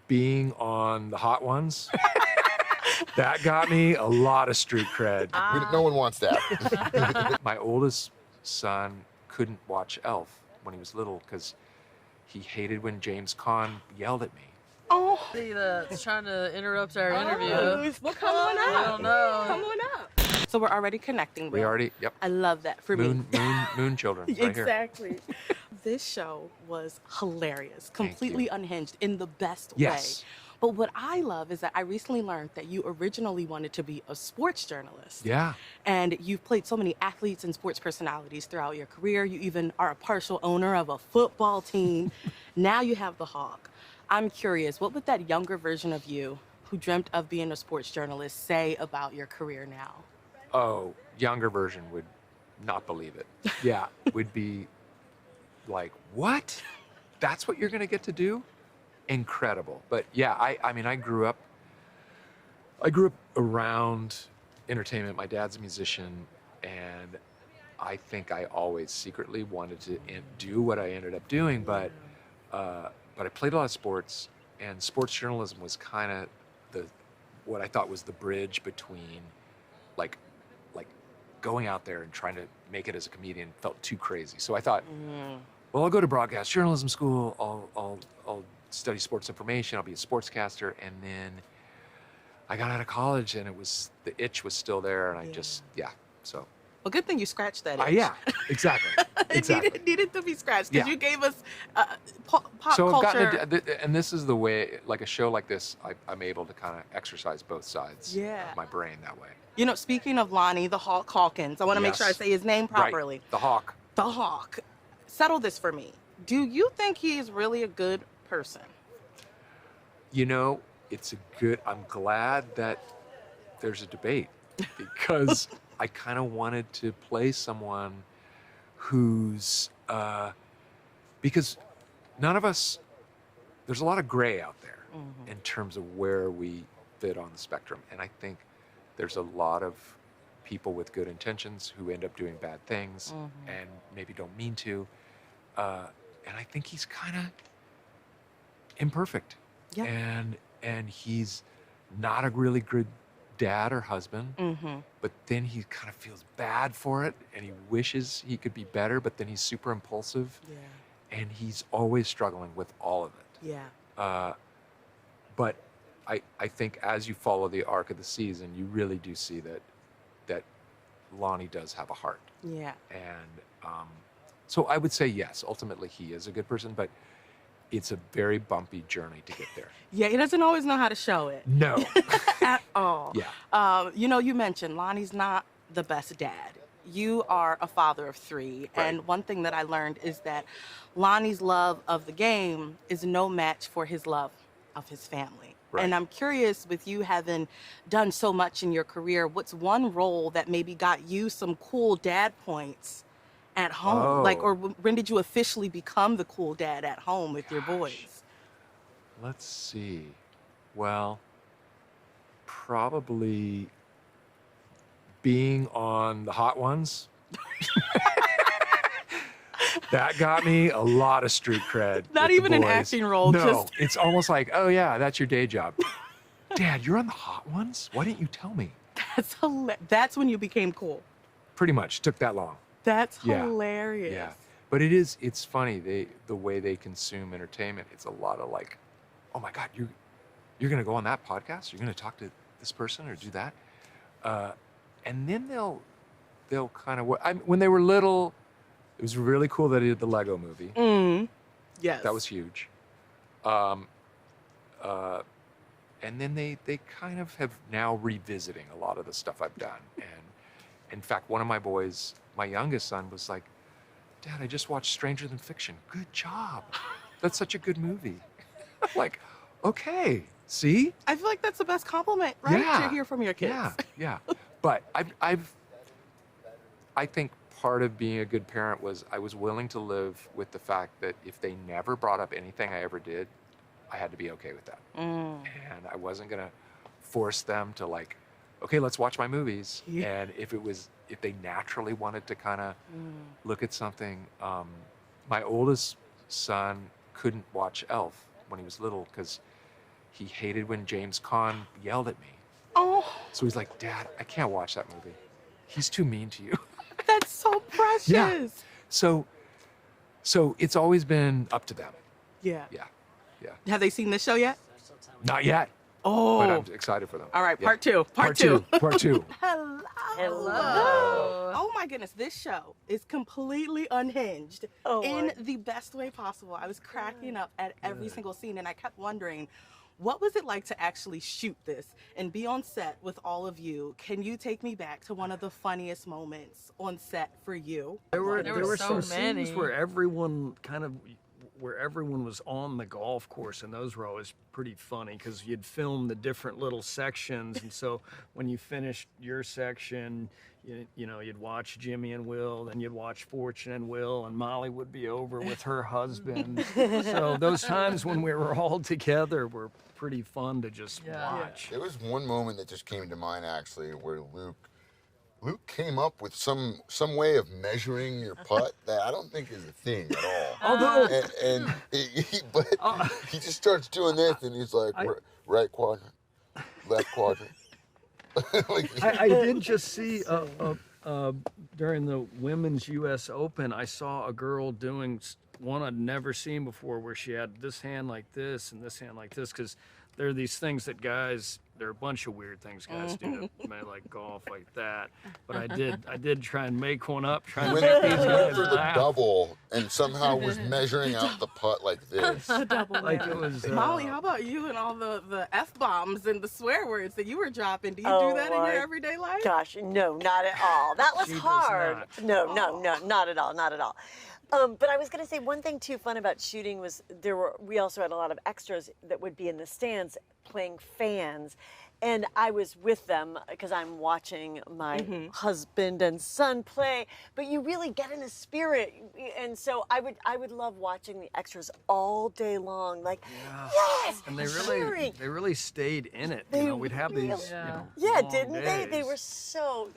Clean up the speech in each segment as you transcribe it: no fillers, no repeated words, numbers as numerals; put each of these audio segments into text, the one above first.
being on the hot ones, that got me a lot of street cred. No one wants that. My oldest son couldn't watch Elf when he was little because he hated when James Caan yelled at me. Oh, That's trying to interrupt our interview. well, come on up. I don't know. Come on up. So we're already connecting. We Will. already, yep. I love that for me. Moon children, right here. Exactly. This show was hilarious, completely unhinged in the best Yes. way. But what I love is that I recently learned that you originally wanted to be a sports journalist. Yeah. And you've played so many athletes and sports personalities throughout your career. You even are a partial owner of a football team. Now you have the Hawk. I'm curious, what would that younger version of you who dreamt of being a sports journalist say about your career now? Oh, younger version would not believe it. Yeah, would be like, what? That's what you're going to get to do? Incredible. But yeah, I mean, I grew up around entertainment. My dad's a musician, and I think I always secretly wanted to do what I ended up doing, but I played a lot of sports, and sports journalism was kind of what I thought was the bridge between like going out there and trying to make it as a comedian felt too crazy. So I thought, well, I'll go to broadcast journalism school. I'll study sports information. I'll be a sportscaster. And then I got out of college, and the itch was still there, and I just, so. Well, good thing you scratched that itch. Yeah, exactly. It needed to be scratched because Yeah. you gave us pop So I've culture. gotten and this is the way, like a show like this, I'm able to kind of exercise both sides Yeah. of my brain that way. You know, speaking of Lonnie, the Hawk Hawkins, I want to make sure I Yes. say his name properly. Right. The Hawk. The Hawk. Settle this for me. Do you think he's really a good person? You know, I'm glad that there's a debate because I kind of wanted to play someone who's, because none of us, there's a lot of gray out there in terms of where we fit on the spectrum. And I think there's a lot of people with good intentions who end up doing bad things and maybe don't mean to. And I think he's kind of imperfect. Yeah. And he's not a really good dad or husband, but then he kind of feels bad for it, and he wishes he could be better, but then he's super impulsive, and he's always struggling with all of it. Yeah. But I think as you follow the arc of the season, you really do see that Lonnie does have a heart. Yeah. And so I would say yes, ultimately he is a good person, but it's a very bumpy journey to get there. Yeah, he doesn't always know how to show it. No. At all. Yeah. You know, you mentioned Lonnie's not the best dad. You are a father of 3. Right. And one thing that I learned is that Lonnie's love of the game is no match for his love of his family. Right. And I'm curious, with you having done so much in your career, what's one role that maybe got you some cool dad points at home? Oh. Like, or when did you officially become the cool dad at home with your boys? Let's see. Well, probably being on the hot ones. That got me a lot of street cred. Not with the even an boys. acting role, No, just- it's almost like, oh yeah, that's your day job. Dad, you're on the hot ones? Why didn't you tell me? That's hilarious. That's when you became cool. Pretty much took that long. That's Yeah. hilarious. Yeah, but it's funny, the way they consume entertainment. It's a lot of like, oh my God, you're gonna go on that podcast? You're gonna talk to this person or do that? And then they'll kind of, when they were little, it was really cool that he did the Lego movie. Yes. That was huge. And then they kind of have now revisiting a lot of the stuff I've done. And in fact, one of my boys, my youngest son, was like, Dad, I just watched Stranger Than Fiction. Good job. That's such a good movie. I'm like, okay, see? I feel like that's the best compliment, right? Yeah. To hear from your kids. Yeah. But I think part of being a good parent was I was willing to live with the fact that if they never brought up anything I ever did, I had to be okay with that. And I wasn't gonna force them to like, okay, let's watch my movies. Yeah. And if they naturally wanted to kind of look at something, my oldest son couldn't watch Elf when he was little because he hated when James Caan yelled at me. Oh, So he's like, Dad, I can't watch that movie. He's too mean to you. that's so precious. Yeah. So it's always been up to them. Yeah. Yeah. Have they seen this show yet? Not yet, Oh. but I'm excited for them. All right, Yeah. part two. Part two. Part two. Hello. Hello. Oh my goodness, this show is completely unhinged in the best way possible. I was cracking up at every single scene, and I kept wondering, what was it like to actually shoot this and be on set with all of you? Can you take me back to one of the funniest moments on set for you? There were so some many. scenes where everyone was on the golf course, and those were always pretty funny because you'd film the different little sections, and so when you finished your section, you know, you'd watch Jimmy and Will, then you'd watch Fortune and Will, and Molly would be over with her husband. So those times when we were all together were pretty fun to just watch. There was one moment that just came to mind actually, where Luke came up with some way of measuring your putt that I don't think is a thing at all. Although He just starts doing this, and he's like, right quadrant, left quadrant. I did just see during the women's U.S. Open, I saw a girl doing one I'd never seen before, where she had this hand like this and this hand like this, because there are these things that guys. There are a bunch of weird things guys do, like golf like that. But I did try and make one up, trying to make He these went guys for the laugh. double and somehow was measuring out the putt like this. The double Like whammy. it was. Molly, how about you and all the F-bombs and the swear words that you were dropping? Do you Oh do that in my your everyday life? Gosh, no, not at all. That was She does hard. not. No, not at all, not at all. But I was going to say one thing too fun about shooting was we also had a lot of extras that would be in the stands playing fans. And I was with them because I'm watching my husband and son play, but you really get in the spirit. And so I would love watching the extras all day long, like, yes, And cheering. they really stayed in it. They We'd have these, really- you know, Yeah, long didn't they? They days.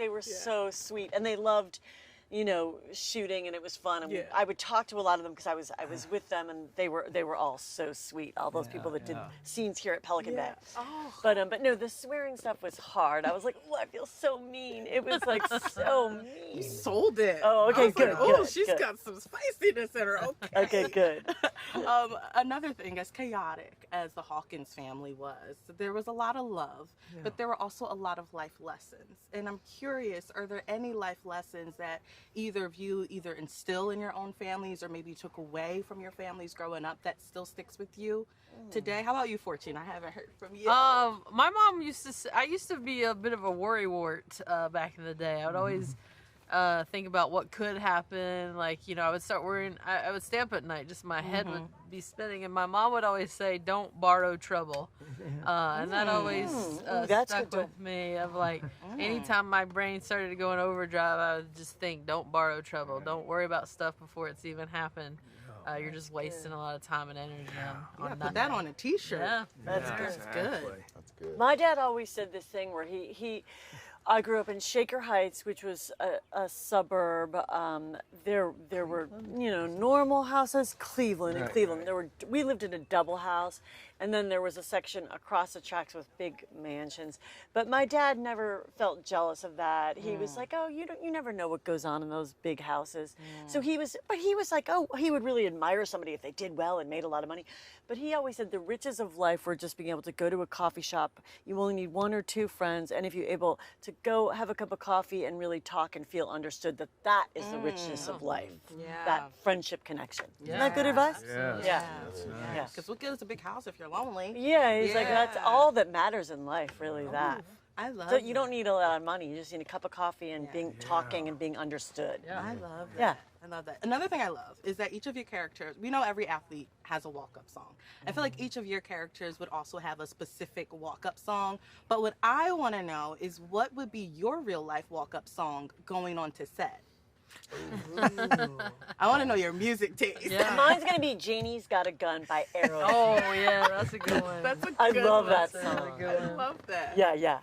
were so sweet, and they loved, you know, shooting, and it was fun. And Yeah. I would talk to a lot of them because I was with them, and they were all so sweet. All those people that did scenes here at Pelican Bay. Oh. But no, the swearing stuff was hard. I was like, oh, I feel so mean. It was like so mean. Sold it. Oh, okay, I was good, Like, oh, good, she's good. got some spiciness in her. Okay. Okay, good. Another thing, as chaotic as the Hawkins family was, there was a lot of love, but there were also a lot of life lessons. And I'm curious, are there any life lessons that either of you either instill in your own families or maybe took away from your families growing up that still sticks with you today? How about you, Fortune? I haven't heard from you. My mom used to say, I used to be a bit of a worrywart back in the day. I would always think about what could happen. Like, you know, I would start worrying. I would stay up at night, just my head would be spinning. And my mom would always say, don't borrow trouble. And that always that's stuck good to- with me of like, anytime my brain started to go in overdrive, I would just think, don't borrow trouble. Don't worry about stuff before it's even happened. You're just wasting a lot of time and energy on Put nothing. that on a t-shirt. Yeah. That's Yeah, good. exactly. That's good. My dad always said this thing where I grew up in Shaker Heights, which was a suburb. There were, you know, normal houses. Cleveland. We lived in a double house, and then there was a section across the tracks with big mansions. But my dad never felt jealous of that. He was like, oh, you never know what goes on in those big houses. So he was like, oh, he would really admire somebody if they did well and made a lot of money. But he always said the riches of life were just being able to go to a coffee shop. You only need one or two friends, and if you're able to go have a cup of coffee and really talk and feel understood, that is the richness of life. Yeah. That friendship connection. Isn't Yeah. that good advice? Yeah. Yeah. Yeah. Because what good is a big house if you're lonely? Yeah, he's like, that's Yeah. all that matters in life, really, that. I love So you don't need a lot of money. You just need a cup of coffee and talking and being understood. I love that. Yeah. I love that. Another thing I love is that each of your characters, we know every athlete has a walk-up song. I feel like each of your characters would also have a specific walk-up song. But what I want to know is what would be your real-life walk-up song going on to set? I want to know your music taste. Yeah. Mine's going to be Janie's Got a Gun by Aerosmith. Oh, yeah, that's a good one. That's a I good love one. that That's a song. really good I one. love that. Yeah.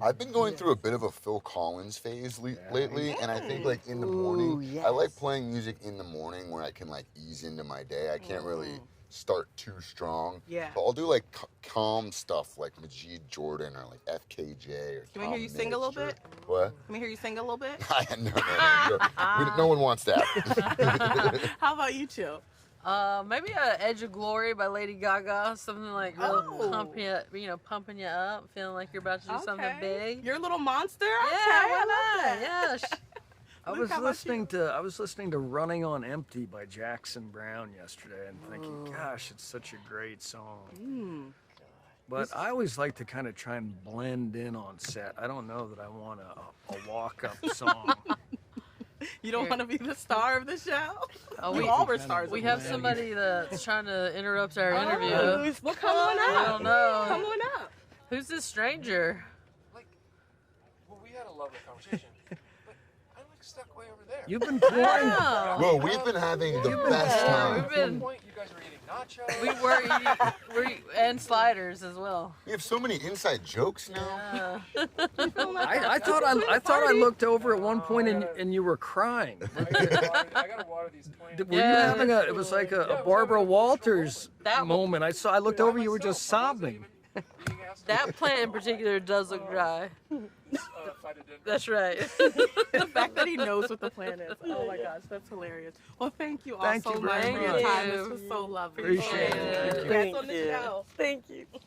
I've been going through a bit of a Phil Collins phase lately, and I think like in the morning, Ooh, I like yes. playing music in the morning where I can like ease into my day. I can't really start too strong. Yeah. So I'll do like calm stuff like Majid Jordan or like FKJ or Can we hear you sing a little bit? What? Can we hear you sing a little bit? No, no one wants that. How about you two? Maybe Edge of Glory by Lady Gaga, something like real pumping you up, feeling like you're about to do something big. You're a little monster. Yeah, Okay, why I not? love that. Yeah. I was listening to "Running on Empty" by Jackson Brown yesterday, and thinking, "Gosh, it's such a great song." But I always like to kind of try and blend in on set. I don't know that I want a walk-up song. You don't want to be the star of the show? Oh, We all were stars. We have somebody that's trying to interrupt our interview. Well, come on up. I don't know. Come on up. Who's this stranger? Well, we had a lovely conversation, but I'm stuck way over there. You've been pouring. Well, we've been having the best time. We've been. You guys were eating nachos. We were eating, and sliders as well. We have so many inside jokes now. I thought I looked over at one point and you were crying. I gotta water these plants. Were you having it was like a Barbara Walters moment. I looked over, you were just sobbing. That plant in particular does look dry. That's right. The fact that he knows what the plan is. Oh my gosh, that's hilarious. Well, thank you all Thank so you much very for your much. time. This was so lovely. Appreciate it. Congrats on the show. Thank you.